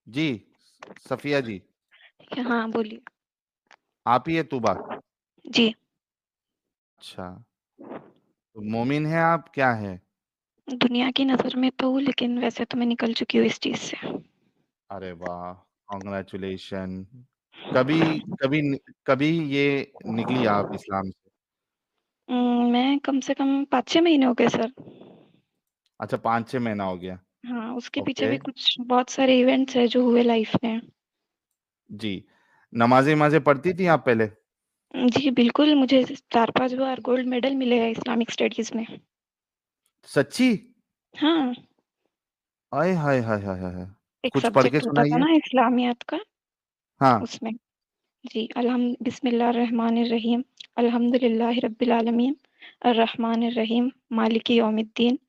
जी, सफिया जी। हाँ, बोलिए। आप ही है तूबा? जी। अच्छा। तो मोमिन है आप, क्या है? दुनिया की नज़र में तो हूँ, लेकिन वैसे तो मैं निकल चुकी हूँ इस चीज़ से। अरे वाह, कॉन्ग्रेचुलेशन। कभी कभी कभी ये निकली आप इस्लाम से? मैं कम से कम 5-6 महीने हो गए सर। अच्छा, 5-6 महीना हो गया। हाँ, उसके पीछे ओके। भी कुछ बहुत सारे इवेंट्स हैं जो हुए लाइफ में। जी। नमाजें नमाजें पढ़ती थी आप पहले? जी, बिल्कुल, मुझे 4-5 बार गोल्ड मेडल मिले हैं इस्लामिक स्टडीज़ में। सच्ची? हाँ, आय हाय हाय हाय हाय हाय। एक कुछ पढ़ के सब्जेक्ट होता था सुनाइए। ना इस्लामियात का, हाँ। उसमें। जी, बिस्मिल्लाहिर्रहमानिर्रहीम, अल्हम्दुलिल्लाहि रब्बिल आलमीन, अर्रहमानिर्रहीम, मालिकि यौमिद्दीन,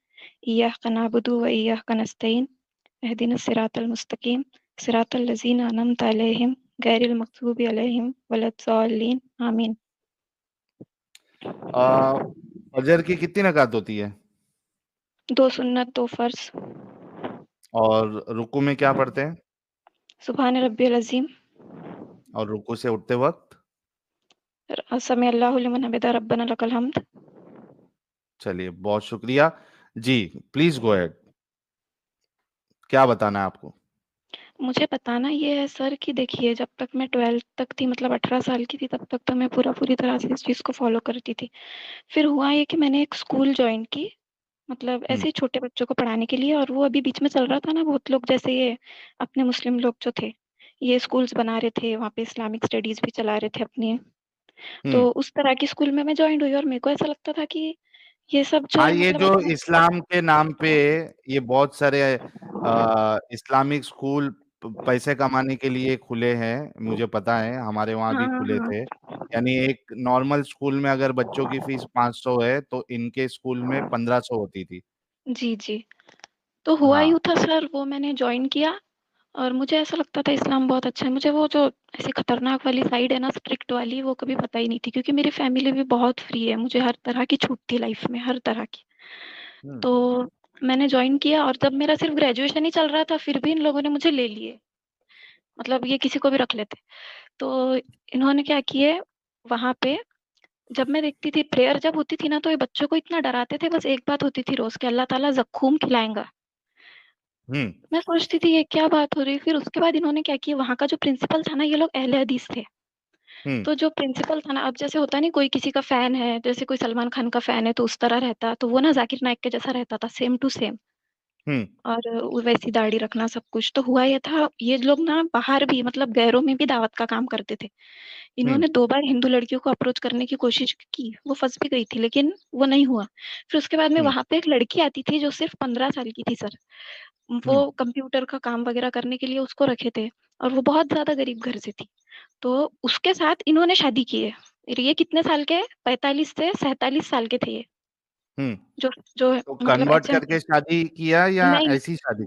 इय्याका नअबुदु व इय्याका नस्तईन, इहदिनस सिरातल मुस्तकीम, सिरातल लज़ीना अनअमता अलैहिम, गैरिल मग़ज़ूबि अलैहिम वलद्दाल्लीन, आमीन। आ, फजर की कितनी रकात होती है? 2 सुन्नत, 2 फ़र्ज़। और रुकू में क्या पढ़ते हैं? सुब्हान रब्बियल अज़ीम, और रुकू से उठते वक्त? समी अल्लाहु लिमन हमिदा, रब्बना लकल हम्द। चलिए, बहुत शुक्रिया। जी, प्लीज गो अहेड। क्या बताना है आपको? मुझे बताना ये है सर कि देखिए, जब तक मैं 12th तक थी, मतलब 18 साल की थी, तब तक तो मैं पूरी तरह से इस चीज़ को फ़ॉलो करती थी। फिर हुआ ये कि मैंने एक स्कूल जॉइन की, मतलब हम्म। ऐसे ही छोटे बच्चों को पढ़ाने के लिए, और वो अभी बीच में चल रहा था ना, बहुत लोग जैसे ये अपने मुस्लिम लोग जो थे, ये स्कूल्स बना रहे थे, वहाँ पे इस्लामिक स्टडीज़ भी चला रहे थे अपनी। हम्म। तो उस तरह की स्कूल में मैं जॉइन हुई और मेरे को ऐसा लगता था कि ये सब जो हाँ, है ये मतलब जो अच्छा। इस्लाम के नाम पे ये बहुत सारे इस्लामिक स्कूल पैसे कमाने के लिए खुले हैं, मुझे पता है, हमारे वहाँ हाँ, भी हाँ, खुले थे। हाँ। यानी एक नॉर्मल स्कूल में अगर बच्चों की फीस 500 है तो इनके स्कूल में 1500 होती थी। जी, जी। तो हुआ हाँ। यूँ था सर, वो मैंने जॉइन किया और मुझे ऐसा लगता था इस्लाम बहुत अच्छा है। मुझे वो जो ऐसी खतरनाक वाली साइड है ना, स्ट्रिक्ट वाली, वो कभी पता ही नहीं थी, क्योंकि मेरी फैमिली भी बहुत फ्री है। मुझे हर तरह की छूट थी लाइफ में, हर तरह की। हम्म। तो मैंने जॉइन किया और जब मेरा सिर्फ ग्रेजुएशन ही चल रहा था, फिर भी इन लोगों ने मुझे ले लिए। मतलब ये किसी को भी रख लेते। तो इन्होंने क्या किए, वहाँ पे जब मैं देखती थी प्रेयर जब होती थी ना, तो ये बच्चों को इतना डराते थे। बस एक बात होती थी रोज़ कि अल्लाह ताला ज़क्कूम खिलाएगा। हम्म। मैं सोचती थी ये क्या बात हो रही है। फिर उसके बाद इन्होंने क्या किया, वहाँ का जो प्रिंसिपल था ना, ये लोग अहले हदीस थे। हम्म। तो जो प्रिंसिपल था ना, अब जैसे होता नहीं, कोई किसी का फैन है, जैसे कोई सलमान खान का फैन है तो उस तरह रहता, तो वो ना जाकिर नाइक के जैसा रहता था, सेम टू सेम। हम्म। और वैसी दाढ़ी रखना सब कुछ। तो हुआ ये था, ये लोग ना बाहर भी, मतलब गैरों में भी दावत का काम करते थे। हम्म। इन्होंने 2 बार हिंदू लड़कियों को अप्रोच करने की कोशिश की, वो फँस भी गई थी, लेकिन वो नहीं हुआ। फिर उसके बाद में हम्म। वहाँ पे एक लड़की आती थी जो सिर्फ़ 15 साल की थी सर। वो हम्म। कंप्यूटर का काम वग़ैरह करने के लिए उसको रखे थे, और वो बहुत ज़्यादा गरीब घर से थी। तो उसके साथ इन्होंने शादी की है। और ये कितने साल के, 45 से 47 साल के थे ये, हम्म। जो जो तो मतलब कन्वर्ट एचएम। करके शादी किया या नहीं, ऐसी शादी?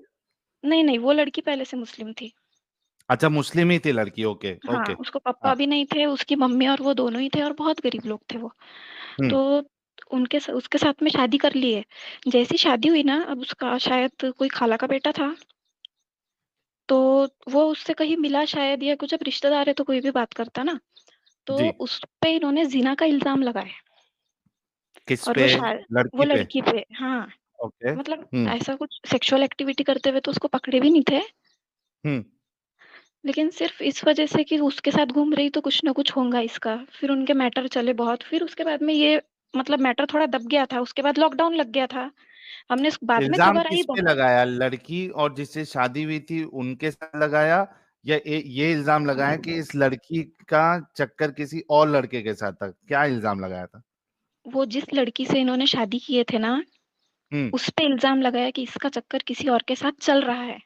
नहीं, नहीं, वो लड़की पहले से मुस्लिम थी। अच्छा, मुस्लिम ही थी लड़की। ओके। हाँ, ओके। उसको हाँ। पापा भी नहीं थे, उसकी मम्मी और वो दोनों ही थे, और बहुत गरीब लोग थे वो। हम्म। तो उनके उसके साथ में शादी कर ली है। जैसी शादी हुई ना, अब उसका शायद कोई खाला का बेटा था, तो वो उससे कहीं मिला शायद, या कुछ, अब रिश्तेदार है तो कोई भी बात करता ना, तो जी। उस पे इन्होंने ज़िना का इल्ज़ाम लगाया। किस और पे? वो शायद वो लड़की पे? लड़की पे, हाँ, ओके। मतलब हम्म। ऐसा कुछ सेक्सुअल एक्टिविटी करते हुए तो उसको पकड़े भी नहीं थे, हम्म। लेकिन सिर्फ़ इस वज़ह से कि उसके साथ घूम रही तो कुछ ना कुछ होगा इसका। फिर उनके मैटर चले बहुत, फिर उसके बाद में ये, मतलब मैटर थोड़ा दब गया था, उसके बाद लॉकडाउन लग गया था। हमने बाद में इल्जाम खबर आई किस पे लगाया? लड़की और जिससे शादी हुई थी उनके साथ लगाया, या ये इल्जाम लगाया कि इस लड़की का चक्कर किसी और लड़के के साथ था? क्या इल्जाम लगाया था? वो जिस लड़की से इन्होंने शादी किए थे ना, हम्म। उस पे इल्ज़ाम लगाया कि इसका चक्कर किसी और के साथ चल रहा है।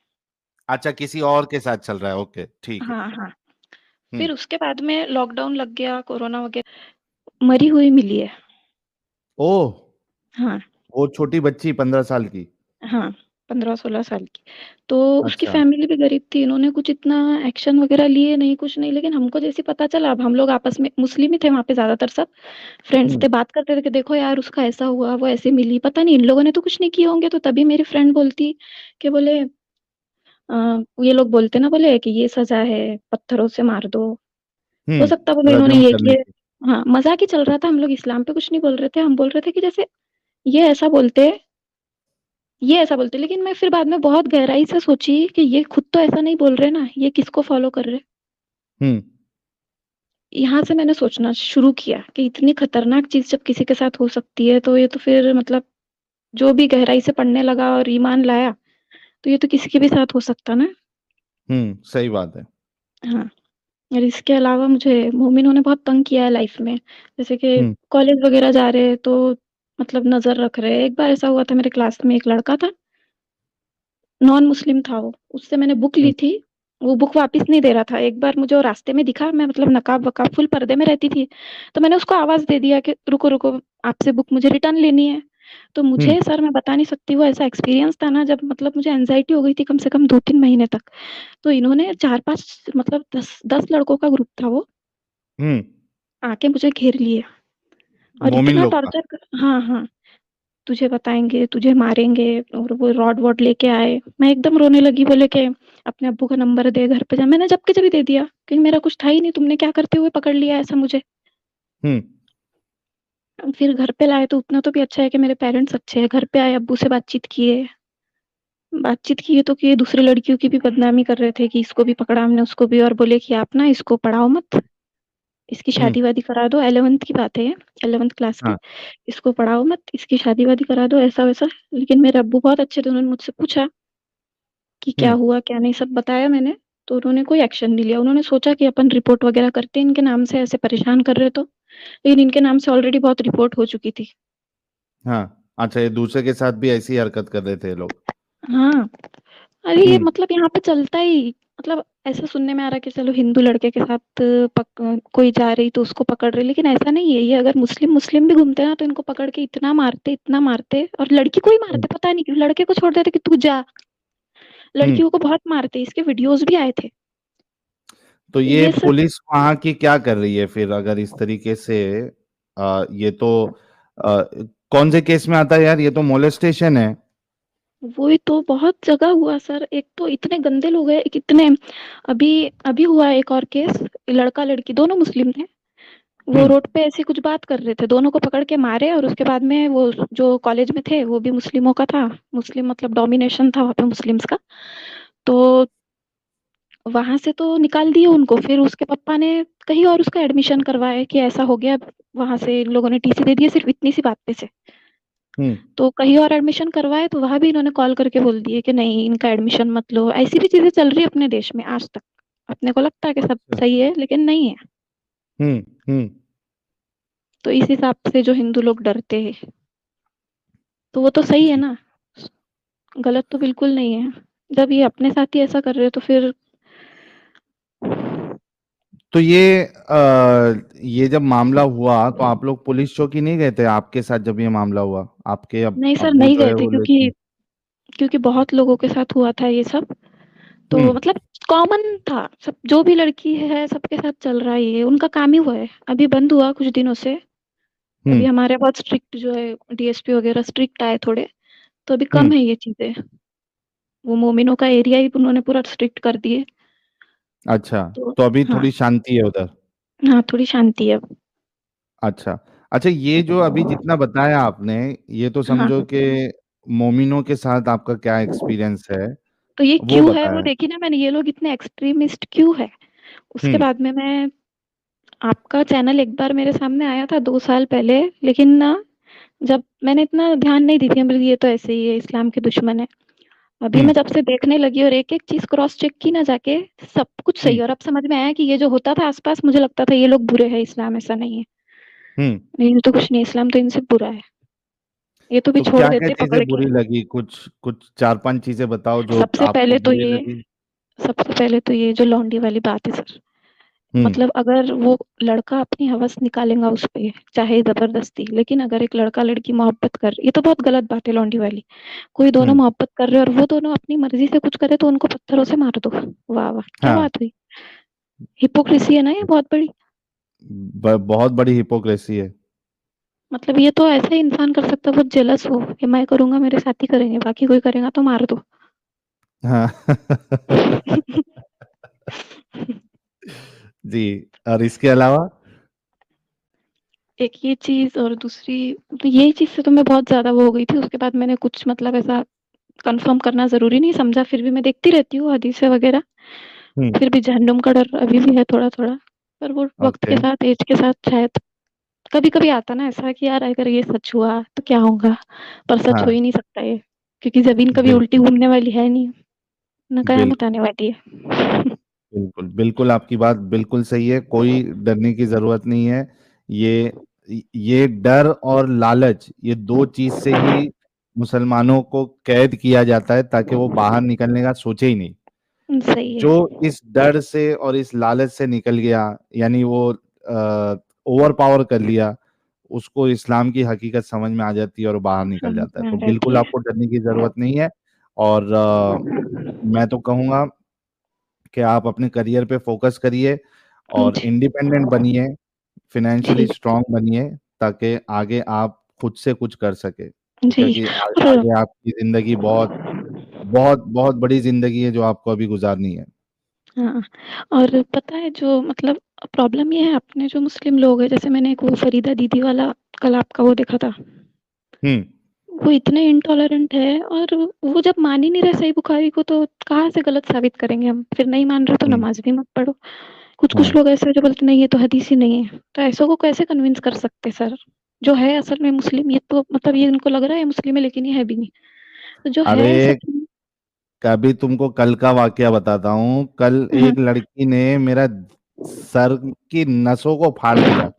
अच्छा, किसी और के साथ चल रहा है। ओके, ठीक है। हाँ, हाँ। हम्म। फिर उसके बाद में लॉकडाउन लग गया, कोरोना वगैरह, मरी हुई मिली है। ओह। हाँ, वो छोटी बच्ची 15 साल की? हाँ, 15-16 साल की। तो उसकी अच्छा। फैमिली भी गरीब थी, इन्होंने कुछ इतना एक्शन वगैरह लिए नहीं, कुछ नहीं, लेकिन हमको जैसे पता चला, अब हम लोग आपस में, मुस्लिम ही थे वहाँ पे ज़्यादातर सब, फ्रेंड्स हम्म। थे, बात करते थे कि देखो यार उसका ऐसा हुआ, वो ऐसे मिली, पता नहीं इन लोगों ने तो कुछ नहीं किए होंगे। तो तभी मेरी फ्रेंड बोलती कि बोले ये लोग बोलते ना, बोले कि ये सजा है, पत्थरों से मार दो। हो सकता बोले इन्होंने रजम ये करने किए। की। हाँ, मजाक ही चल रहा था, हम लोग इस्लाम पे कुछ नहीं बोल रहे थे, हम बोल रहे थे कि जैसे ये ऐसा बोलते, ये ऐसा बोलते, लेकिन मैं फिर बाद में बहुत गहराई से सोची कि ये खुद तो ऐसा नहीं बोल रहे ना, ये किसको फॉलो कर रहे। हम्म। यहाँ से मैंने सोचना शुरू किया कि इतनी खतरनाक चीज जब किसी के साथ हो सकती है, तो ये तो फिर मतलब जो भी गहराई से पढ़ने लगा और ईमान लाया, तो ये तो किसी के भी साथ हो सकता ना। सही बात है। हाँ। और इसके अलावा मुझे मोमिनों ने बहुत तंग किया है लाइफ में। जैसे कि हम्म। कॉलेज वगैरह जा रहे हैं तो मतलब नजर रख रहे हैं। एक बार ऐसा हुआ था, मेरे क्लास में एक लड़का था, नॉन मुस्लिम था वो, उससे मैंने बुक ली हम्म। थी, वो बुक वापस नहीं दे रहा था। एक बार मुझे वो रास्ते में दिखा, मैं मतलब नकाब वकाब फुल पर्दे में रहती थी, तो मैंने उसको आवाज दे दिया कि रुको रुको, आपसे बुक मुझे रिटर्न लेनी है। तो हम्म। मुझे सर मैं बता नहीं सकती, वो ऐसा एक्सपीरियंस था ना, जब मतलब मुझे एंजाइटी हो गई थी कम से कम 2-3 महीने तक। तो इन्होंने 4-5 मतलब 10-10 लड़कों का ग्रुप था वो, हम्म। आके मुझे घेर लिए और मोमिन इतना लोग का। टॉर्चर कर, हाँ हाँ, तुझे बताएंगे, तुझे मारेंगे। और वो रॉड वॉड लेके आए, मैं एकदम रोने लगी, बोले कि अपने अब्बू का नंबर दे, घर पे जा। मैंने जब के जब ही दे दिया, क्योंकि मेरा कुछ था ही नहीं, तुमने क्या करते हुए पकड़ लिया ऐसा मुझे। हम्म। फिर घर पे लाए तो उतना तो भी अच्छा है कि मेरे पेरेंट्स अच्छे हैं, घर पे आए, अब्बू से बातचीत किए तो कि दूसरी लड़कियों की भी बदनामी कर रहे थे कि इसको भी पकड़ा हमने, उसको भी, और बोले कि आप ना इसको पढ़ाओ मत, इसकी हम्म। शादी वादी करा दो। 11th की बात है ये, 11th क्लास की। हाँ। इसको पढ़ाओ मत, इसकी शादी वादी करा दो, ऐसा वैसा। लेकिन मेरे अब्बू बहुत अच्छे थे, उन्होंने मुझसे पूछा कि क्या हम्म। हुआ क्या नहीं, सब बताया मैंने। तो उन्होंने कोई एक्शन नहीं लिया, उन्होंने सोचा कि अपन रिपोर्ट वगैरह करते हैं, इनके नाम से ऐसे परेशान कर रहे तो। लेकिन इनके नाम से ऑलरेडी बहुत रिपोर्ट हो चुकी थी। हाँ। अच्छा, ये दूसरे के साथ भी ऐसी हरकत कर रहे थे ये लोग। हाँ। अरे ये हम्म। मतलब यहाँ पे चलता ही, मतलब ऐसा सुनने में आ रहा है कि चलो हिंदू लड़के के साथ कोई जा रही तो उसको पकड़ रहे, लेकिन ऐसा नहीं है। ये अगर मुस्लिम मुस्लिम भी घूमते ना, तो इनको पकड़ के इतना मारते, और लड़की को ही हम्म। मारते, पता नहीं क्यों लड़के को छोड़ देते कि तू जा। हम्म। लड़कियों को बहुत मारते, इसके वीडियोस भी आए थे। तो तो ये ये सब पुलिस वहां की क्या कर रही है फिर, अगर इस तरीके से ये तो आ, कौन से केस में आता है यार, ये तो मोलेस्टेशन है। वही तो बहुत जगह हुआ सर। एक तो इतने गंदे लोग हैं, कितने। अभी अभी हुआ एक और केस, लड़का लड़की दोनों मुस्लिम थे। वो हम्म। रोड पे ऐसी कुछ बात कर रहे थे, दोनों को पकड़ के मारे, और उसके बाद में वो जो कॉलेज में थे वो भी मुस्लिमों का था, मुस्लिम मतलब डोमिनेशन था वहाँ पे मुस्लिम्स का। तो वहां से तो निकाल दिए उनको, फिर उसके पापा ने कहीं और उसका एडमिशन करवाया कि ऐसा हो गया। वहां से इन लोगों ने टीसी दे दिया सिर्फ इतनी सी बात पे से। हम्म। तो कहीं और एडमिशन करवाए तो वहां भी इन्होंने कॉल करके बोल दिए कि नहीं, इनका एडमिशन मत लो। ऐसी भी चीजें चल रही है अपने देश में आज तक। अपने को लगता है कि सब अच्छा। सही है, लेकिन नहीं है। हम्म। हम्म। तो इस हिसाब से जो हिंदू लोग डरते हैं, तो वो तो सही है जी। ना, गलत तो बिल्कुल नहीं है। जब ये अपने साथ ही ऐसा कर रहे हो तो फिर। तो ये जब मामला हुआ तो आप लोग पुलिस चौकी नहीं गए थे, आपके साथ जब ये मामला हुआ? आपके नहीं सर, अब्बू नहीं जो गए है थे, वो क्योंकि लेके। क्योंकि बहुत लोगों के साथ हुआ था ये सब। तो हम्म। मतलब कॉमन था, सब जो भी लड़की है सबके साथ चल रहा है, ये उनका काम ही हुआ है। अभी बंद हुआ कुछ दिनों से। अभी हम्म। हमारे बहुत स्ट्रिक्ट जो है, डीएसपी वगैरह स्ट्रिक्ट आए थोड़े, तो अभी कम हम्म। है ये चीजें। वो मोमिनों का एरिया ही उन्होंने पूरा स्ट्रिक्ट कर दिए। अच्छा। तो तो अभी हाँ, थोड़ी शांति है उधर। हाँ थोड़ी शांति है अब। अच्छा। अच्छा, ये जो अभी जितना बताया आपने, ये तो हाँ, समझो कि मोमिनों के साथ आपका क्या एक्सपीरियंस है तो ये वो क्यों है वो बताया। देखी ना मैंने, ये लोग इतने एक्सट्रीमिस्ट क्यों है। उसके हम्म। बाद में मैं, आपका चैनल एक बार मेरे सामने आया था 2 साल पहले, लेकिन ना जब मैंने इतना ध्यान नहीं दी थी, मतलब ये तो ऐसे ही है, इस्लाम के दुश्मन है। अभी हम्म। मैं जब से देखने लगी और एक एक चीज क्रॉस चेक की ना जाके, सब कुछ सही हम्म। है। और अब समझ में आया कि ये जो होता था आसपास, मुझे लगता था ये लोग बुरे हैं, इस्लाम ऐसा नहीं है। हम्म। नहीं तो कुछ नहीं, इस्लाम तो इनसे बुरा है। ये तो भी तो छोड़ क्या क्या देते चीजें पकड़ के। बुरी लगी, कुछ कुछ चार पांच चीजें बताओ जो सबसे आपको पहले तो बुरी ये लगी। सबसे पहले तो ये जो लौंडी वाली बात है सर। हम्म। मतलब अगर वो लड़का अपनी हवस निकालेगा उस पे, चाहे जबरदस्ती, लेकिन अगर एक लड़का लड़की मोहब्बत कर, ये तो बहुत गलत बात है लौंडी वाली। कोई दोनों हम्म। मोहब्बत कर रहे हैं और वो दोनों अपनी मर्जी से कुछ करे, तो उनको पत्थरों से मार दो। वाह वाह, क्या हाँ। बात हुई। हिपोक्रेसी है ना ये बहुत बड़ी। बहुत बड़ी हिपोक्रेसी है। मतलब ये तो ऐसा ही इंसान कर सकता है, बहुत जेलस हो कि मैं करूंगा मेरे साथी करेंगे, बाकी कोई करेगा तो मार दो। हाँ। जी, और इसके अलावा? एक ये चीज़ और दूसरी तो यही चीज़ से तो मैं बहुत ज़्यादा वो हो गई थी, उसके बाद मैंने कुछ मतलब ऐसा कन्फर्म करना ज़रूरी नहीं समझा, फिर भी मैं देखती रहती हूँ हदीसें वगैरह, हुँ, फिर भी जहन्नुम का डर अभी भी है थोड़ा-थोड़ा, पर वो वक़्त ओके, के साथ, ऐज के साथ शायद कभी-कभी आता ना ऐसा कि यार अगर ये सच हुआ तो क्या होगा? पर सच हो हाँ, ही नहीं सकता ये, क्योंकि ज़मीन कभी उल्टी बिल्कुल, घूमने वाली है नहीं, ना कयामत बिल्कुल, आने वाली है। बिल्कुल, बिल्कुल आपकी बात बिल्कुल सही है, कोई डरने की ज़रूरत नहीं है। ये डर और लालच, ये 2 चीज़ से ही मुसलमानों को कैद किया जाता है ताकि वो बाहर निकलने का सोचे ही नहीं। सही है। जो इस डर से और इस लालच से निकल गया, यानी वो ओवर पावर कर लिया, उसको इस्लाम की हकीकत समझ में आ जाती है और बाहर निकल समझ जाता है। में आ तो जाती बिल्कुल है। आपको डरने की ज़रूरत नहीं है। और मैं तो कहूँगा कि आप अपने करियर पे फ़ोकस करिए और जी, इंडिपेंडेंट बनिए, फाइनेंशियली जी, स्ट्रॉन्ग बनिए, ताकि आगे आप खुद से कुछ कर सकें। जी क्योंकि और आगे आपकी ज़िंदगी बहुत, बहुत, बहुत बड़ी ज़िंदगी है जो आपको अभी गुज़ारनी है। हाँ, और पता है जो मतलब प्रॉब्लम ये है अपने जो मुस्लिम लोग हैं, जैसे मैंने एक वो फरीदा दीदी वाला कल आपका वो देखा था, हुँ, वो इतने इंटॉलरेंट है और वो जब मान ही नहीं रहे सही बुखारी को तो कहाँ से गलत साबित करेंगे हम? फिर नहीं मान रहे तो हुँ, नमाज़ भी मत पढ़ो। कुछ-कुछ हाँ। लोग ऐसे हैं जो बोलते नहीं ये तो हदीस ही नहीं है, तो ऐसों को कैसे कन्विंस कर सकते सर? जो है असल में मुस्लिम ये तो मतलब ये इनको लग रहा है ये मुस्लिम है लेकिन ये है भी नहीं। तो जो है अरे, सच में कभी तुमको कल का वाकया बताता हूँ। कल हाँ। एक लड़की ने मेरा सर की नसों को फाड़ दिया।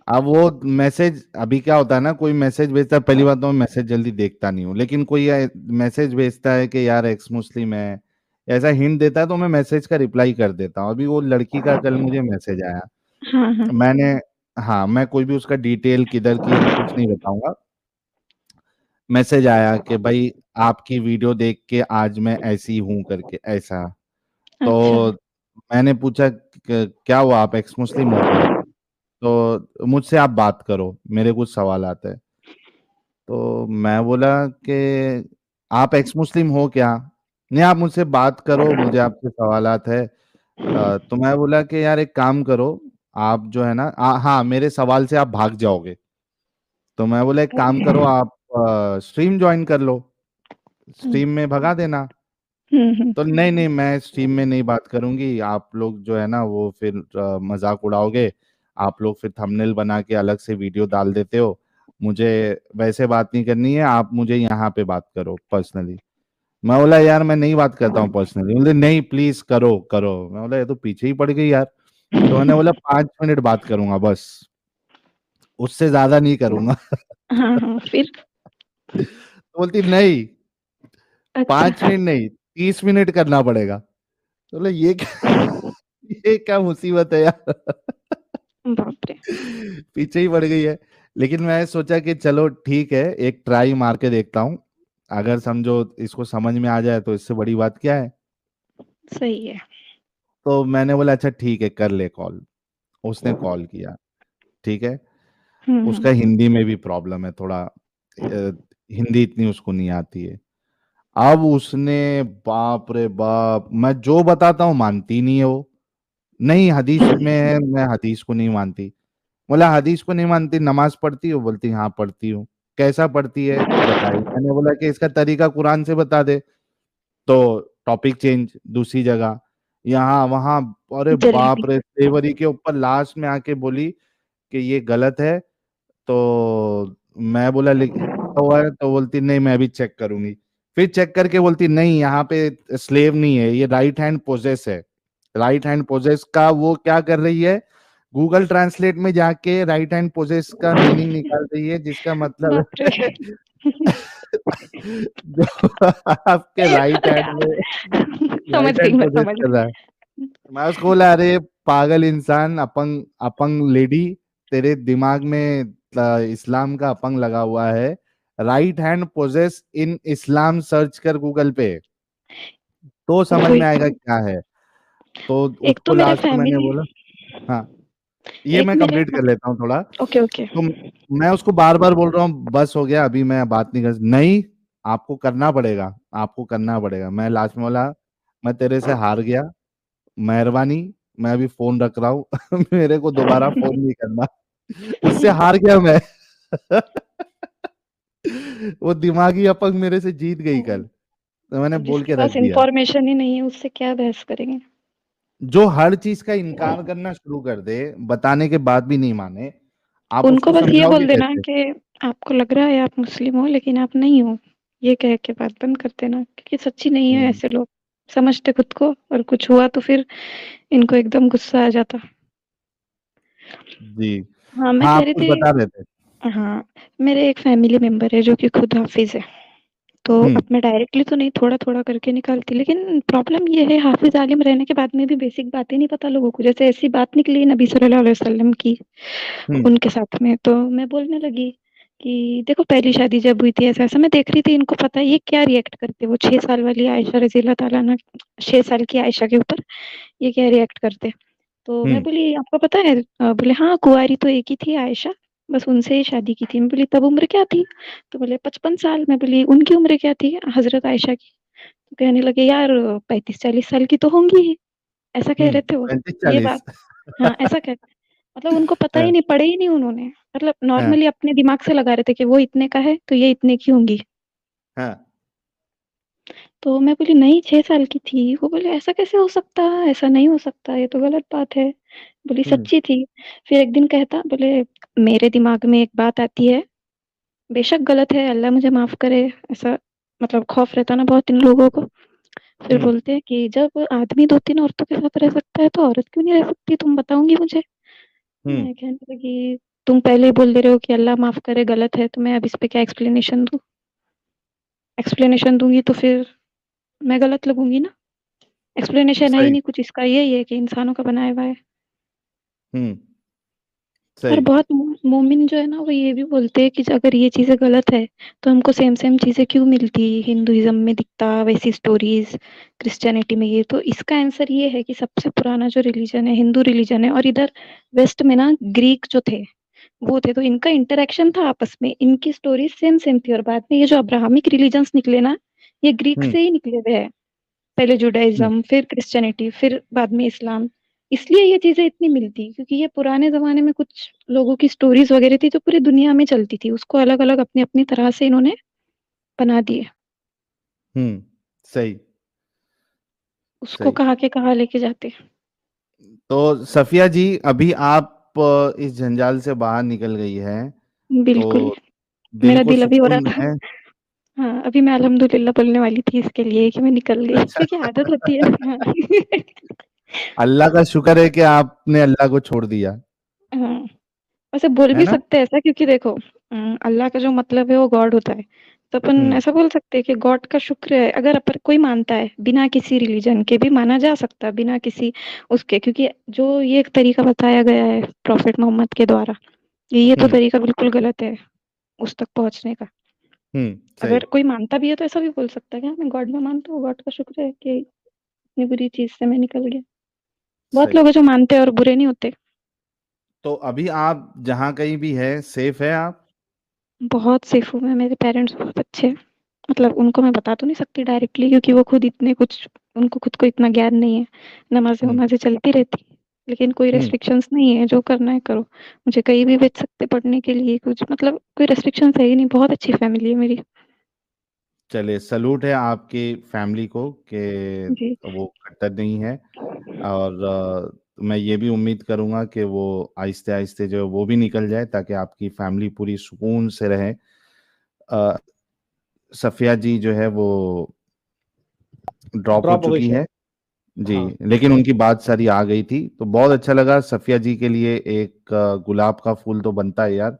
अब वो मैसेज, अभी क्या होता है ना, कोई मैसेज भेजता है, पहली बात तो मैं मैसेज जल्दी देखता नहीं हूँ, लेकिन कोई मैसेज भेजता है कि यार एक्स मुस्लिम है, ऐसा हिंट देता है तो मैं मैसेज का रिप्लाई कर देता हूँ। अभी वो लड़की का कल मुझे मैसेज आया। हाँ, हाँ। मैंने, हाँ, मैं कोई भी उसका डिटेल किधर की है मैं कुछ नहीं बताऊंगा। मैसेज आया कि भाई आपकी वीडियो देख के आज मैं ऐसी हूं करके ऐसा। अच्छा। तो मैंने पूछा क्या हुआ, आप एक्स मुस्लिम हो क्या? तो मुझसे आप बात करो, मेरे कुछ सवाल आते हैं। तो मैं बोला कि आप एक्स मुस्लिम हो क्या? नहीं, आप मुझसे बात करो, मुझे आपसे सवालात है। तो मैं बोला कि यार एक काम करो, आप जो है ना, हाँ, मेरे सवाल से आप भाग जाओगे। तो मैं बोला एक काम करो, आप स्ट्रीम ज्वाइन कर लो, हुँ, स्ट्रीम में भगा देना। हुँ, हुँ। तो नहीं नहीं, मैं स्ट्रीम में नहीं बात करूंगी, आप लोग जो है ना वो फिर मजाक उड़ाओगे, आप लोग फिर थंबनेल बना के अलग से वीडियो डाल देते हो। मुझे वैसे बात नहीं करनी है, आप मुझे यहाँ पे बात करो पर्सनली। मैं बोला यार मैं नहीं बात करता हूँ पर्सनली। बोले नहीं प्लीज करो करो। मैं बोला ये तो पीछे ही पड़ गई यार। तो मैंने बोला 5 मिनट बात करूंगा बस, उससे ज्यादा नहीं करूंगा। हाँ, हाँ, फिर? तो बोलती नहीं, अच्छा। 5 मिनट नहीं, 30 मिनट करना पड़ेगा। तो बोले ये क्या, ये क्या मुसीबत है यार। बाप रे! पीछे ही पड़ गई है। लेकिन मैं सोचा कि चलो ठीक है, एक ट्राई मार के देखता हूँ, अगर समझो इसको समझ में आ जाए तो इससे बड़ी बात क्या है। सही है। तो मैंने बोला अच्छा ठीक है, कर ले कॉल। उसने कॉल किया, ठीक है। हुँ, हुँ। उसका हिंदी में भी प्रॉब्लम है थोड़ा, हिंदी इतनी उसको नहीं आती है। अब उसने, बाप रे बाप, मैं जो बताता हूँ मानती नहीं है वो। नहीं हदीस में है, मैं हदीस को नहीं मानती। बोला हदीस को नहीं मानती, नमाज पढ़ती हो? बोलती हाँ पढ़ती हूँ। कैसा पढ़ती है बताई। मैंने बोला कि इसका तरीका कुरान से बता दे। तो टॉपिक चेंज, दूसरी जगह, यहाँ वहां। अरे जलेबी। बाप रे, तेवरी के ऊपर लास्ट में आके बोली कि ये गलत है। तो मैं बोला लिखा हुआ है? तो बोलती नहीं मैं अभी चेक करूंगी। फिर चेक करके बोलती नहीं यहाँ पे स्लेव नहीं है, ये राइट हैंड पोजेस है। राइट हैंड पोजेस का वो क्या कर रही है, गूगल ट्रांसलेट में जाके राइट हैंड पोजेस का मीनिंग निकाल रही है, जिसका मतलब बाप रे! है जो आपके राइट हैंड में समझ राइट गई हैंड मैं, पोजेस समझ कर रहा है। गई। मैं उसको बोला अरे पागल इंसान, अपंग, अपंग लेडी, तेरे दिमाग में इस्लाम का अपंग लगा हुआ है। राइट हैंड पोजेस इन इस्लाम सर्च कर गूगल पे, तो समझ वही में आएगा तो। क्या है। तो एक तो उसको मेरे लास्ट में मैंने फैमिली बोला, हाँ, ये एक मैं मेरे कंप्लीट कर लेता हूँ थोड़ा। Okay, okay. तो मैं उसको बार बार बोल रहा हूँ बस हो गया, अभी मैं बात नहीं कर नहीं, आपको करना पड़ेगा, आपको करना पड़ेगा। मैं लास्ट में बोला मैं तेरे से हार गया, मेहरबानी, मैं अभी फोन रख रहा हूँ मेरे को दोबारा फोन नहीं करना। उससे हार गया मैं वो दिमागी अपंग मेरे से जीत गई कल, तो मैंने अब बोल जिसके के रख पास दिया। इंफॉर्मेशन ही नहीं है उससे क्या बहस करेंगे। जो हर चीज का इनकार करना शुरू कर दे, बताने के बाद भी नहीं माने, आप उनको उसको बस ये समझाओगे बोल देना कैसे? कि आपको लग रहा है आप मुस्लिम हो लेकिन आप नहीं हो, ये कह के बात बंद कर देना, क्योंकि सच्ची नहीं है हम्म, ऐसे लोग, समझते खुद को और कुछ हुआ तो फिर इनको एकदम गुस्सा आ जाता। जी। हाँ, मैं हाँ, कह आप रही कुछ थी। बता रहे थे। हाँ, मेरे एक फैमिली मेंबर है जो कि खुद हाफिज है। तो हम्म। अब मैं डायरेक्टली तो नहीं, थोड़ा-थोड़ा करके निकालती, लेकिन प्रॉब्लम ये है हाफ़िज़ आलिम रहने के बाद में भी बेसिक बातें नहीं पता लोगों को। जैसे ऐसी बात निकली नबी सल्लल्लाहु अलैहि वसल्लम की हम्म। उनके साथ में, तो मैं बोलने लगी कि देखो पहली शादी जब हुई थी ऐसा-ऐसा, मैं देख रही थी इनको पता है ये क्या रिएक्ट करते, वो 6 साल वाली आयशा रज़ी अल्लाह ताला अन्हा, 6 साल की आयशा के ऊपर ये क्या रिएक्ट करते। तो मैं हम्म। बोली आपको पता है? बोले हाँ, कुँवारी तो एक ही थी आयशा, बस उनसे ही शादी की थी। मैं बोली तब उम्र क्या थी? तो बोले 55 साल। मैं बोली उनकी उम्र क्या थी हज़रत आयशा की? तो कहने लगे यार 35-40 साल की तो होंगी ही, ऐसा कह रहे थे वो। पैंतीस ये चालीस बात, हाँ, ऐसा कह, मतलब उनको पता ही हाँ। नहीं, पढ़े ही नहीं उन्होंने। मतलब हाँ। नॉर्मली अपने दिमाग से लगा रहे थे कि वो इतने का है, तो ये इतने की होंगी। हाँ। तो मैं बोली नहीं 6 साल की थी। वो बोले ऐसा कैसे हो सकता है? ऐसा नहीं हो सकता, ये तो गलत बात है। बोली हम्म। सच्ची थी। फिर एक दिन कहता, बोले मेरे दिमाग में एक बात आती है, बेशक गलत है, अल्लाह मुझे माफ़ करे, ऐसा मतलब खौफ रहता ना बहुत इन लोगों को। फिर हम्म। बोलते हैं कि जब आदमी 2-3 औरतों के साथ रह सकता है, तो औरत क्यों नहीं रह सकती? तुम बताओगी मुझे? हम्म। मैं कहने लगी, तुम पहले ही बोल दे रहे हो कि अल्लाह माफ़ करे गलत है, तो मैं अब इस पे क्या एक्सप्लेनेशन दूँ? एक्सप्लेनेशन दूँगी तो फिर मैं गलत लगूँगी ना। एक्सप्लेनेशन है ही सही। नहीं कुछ, इसका यही है कि इंसानों का बनाया हुआ है। हम्म। और सही। बहुत मोमिन जो है ना वो ये भी बोलते हैं कि अगर ये चीज़ें गलत है तो हमको सेम सेम चीज़ें क्यों मिलती, हिंदुइज्म में दिखता वैसी स्टोरीज, क्रिश्चियनिटी में ये, तो इसका आंसर ये है कि सबसे पुराना जो रिलीजन है हिंदू रिलीजन है, और इधर वेस्ट में ना ग्रीक जो थे वो थे, तो इनका इंटरेक्शन था आपस में, इनकी स्टोरीज सेम सेम थी, और बाद में ये जो अब्राहमिक रिलीजन्स निकले ना ये ग्रीक हम्म। से ही निकले हुए हैं। पहले हम्म। जुडाइज्म, फिर क्रिश्चियनिटी, फिर बाद में इस्लाम। इसलिए ये चीज़ें इतनी मिलती, क्योंकि ये पुराने ज़माने में कुछ लोगों की स्टोरीज़ वग़ैरह थी जो पूरी दुनिया में चलती थी। उसको अलग-अलग अपनी-अपनी तरह से इन्होंने बना दिए। हम्म। सही। उसको सही। कहाँ के कहाँ लेके जाते। तो सफिया जी, अभी आप इस जंजाल से बाहर निकल गई हैं, बिल्कुल, तो दिल मेरा को दिल अभी हो रहा सुकून था। है। हाँ, अभी मैं अल्हम्दुलिल्लाह बोलने वाली थी इसके लिए कि मैं निकल गई, अच्छा। क्योंकि आदत होती है। हाँ। अल्लाह का शुक्र है कि आपने अल्लाह को छोड़ दिया, हाँ। वैसे बोल है भी ना? सकते हैं ऐसा, क्योंकि देखो अल्लाह का जो मतलब है वो गॉड होता है। तो अपन हम्म। ऐसा बोल सकते हैं कि गॉड का शुक्र है, अगर अपन कोई मानता है बिना किसी रिलीजन के भी माना जा सकता है, बिना किसी उसके, क्योंकि जो ये एक तरीका बताया गया है प्रॉफेट मोहम्मद के द्वारा, ये तो हम्म। तरीका बिल्कुल गलत है उस तक पहुंचने का। हम्म। सही। अगर कोई मानता भी है तो ऐसा भी बोल सकता है कि हाँ, मैं गॉड में मानता हूँ, गॉड का शुक्र है कि इतनी बुरी चीज से मैं निकल गया। बहुत सही। लोग हैं जो मानते हैं और बुरे नहीं होते। तो अभी आप जहाँ कहीं भी है, सेफ है आप? बहुत सेफ हूँ मैं, मेरे पेरेंट्स बहुत अच्छे हैं। मतलब उनको मैं बता तो नहीं सकती डायरेक्टली, क्योंकि वो खुद इतने कुछ, उनको खुद को इतना ज्ञान नहीं है। नमाज़ें हम्म। वमाज़ें चलती रहती हैं, लेकिन कोई हम्म। रेस्ट्रिक्शंस नहीं है, जो करना है करो। मुझे कहीं भी भेज सकते पढ़ने के लिए, कुछ मतलब कोई रेस्ट्रिक्शंस है ही नहीं, बहुत अच्छी फैमिली है मेरी। चलिए, सलूट है आपकी फैमिली को कि जी, वो कट्टर नहीं है। और मैं ये भी उम्मीद करूंगा कि वो आहिस्ते आहिस्ते जो है वो भी निकल जाए, ताकि आपकी फैमिली पूरी सुकून से रहे। अ, सफिया जी जो है वो ड्रॉप हो ड्रॉप हो गई चुकी है। शायद। जी, हाँ। लेकिन उनकी बात सारी आ गई थी, तो बहुत अच्छा लगा। सफिया जी के लिए एक गुलाब का फूल तो बनता है यार।